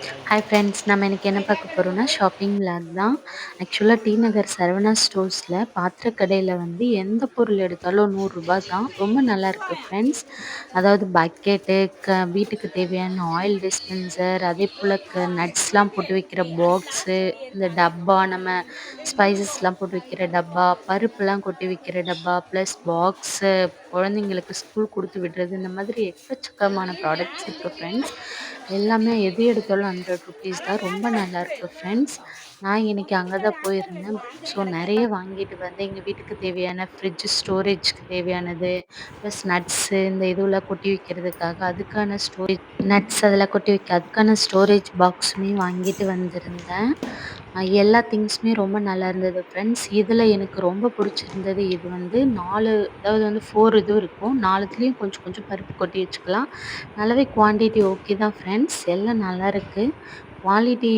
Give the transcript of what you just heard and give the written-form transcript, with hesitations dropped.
Hi friends, நம்ம இன்னைக்கு என்ன பார்க்க போறோம்னா ஷாப்பிங் விளாக் தான். ஆக்சுவலா டி நகர் சரவணா ஸ்டோர்ஸ்ல பாத்திர கடையில வந்து எந்த பொருள் எடுத்தாலும் ரூ. 100 தான். ரொம்ப நல்லா இருக்கு ஃப்ரெண்ட்ஸ். அதாவது பக்கெட்டு, வீட்டுக்கு தேவையான ஆயில் டிஸ்பென்சர், அதே போல நட்ஸ்லாம் போட்டு வைக்கிற பாக்ஸு, இந்த டப்பா நம்ம ஸ்பைசஸ்லாம் போட்டு வைக்கிற டப்பா, பருப்புலாம் கொட்டி வைக்கிற டப்பா, ப்ளஸ் பாக்ஸு, குழந்தைங்களுக்கு ஸ்கூல் குடுத்து விடுறது, இந்த மாதிரி எக்கச்சக்கமான ப்ராடக்ட்ஸ் இருக்கு ஃப்ரெண்ட்ஸ். எல்லாமே எது எடுத்தாலும் ₹100 தான். ரொம்ப நல்லாயிருக்கு ஃப்ரெண்ட்ஸ். நான் இன்னைக்கு அங்க தான் போயிருந்தேன். ஸோ நெறைய வாங்கிட்டு வந்து எங்க வீட்டுக்கு தேவையான ஃப்ரிட்ஜ் ஸ்டோரேஜ்க்கு தேவையானது, ப்ளஸ் நட்ஸு இந்த இதுவெல்லாம் கொட்டி வைக்கிறதுக்காக அதுக்கான ஸ்டோரேஜ் நட்ஸ் அதெல்லாம் கொட்டி வைக்க அதுக்கான ஸ்டோரேஜ் பாக்ஸுமே வாங்கிட்டு வந்திருந்தேன். எல்லா திங்ஸுமே ரொம்ப நல்லா இருந்தது ஃப்ரெண்ட்ஸ். இதில எனக்கு ரொம்ப பிடிச்சிருந்தது இது வந்து 4 அதாவது வந்து 4 இது இருக்கும். 4துலேயும் கொஞ்சம் கொஞ்சம் பருப்பு கொட்டி வச்சுக்கலாம். நல்லாவே குவான்டிட்டி ஓகே தான் ஃப்ரெண்ட்ஸ். எல்லாம் நல்லாயிருக்கு. குவாலிட்டி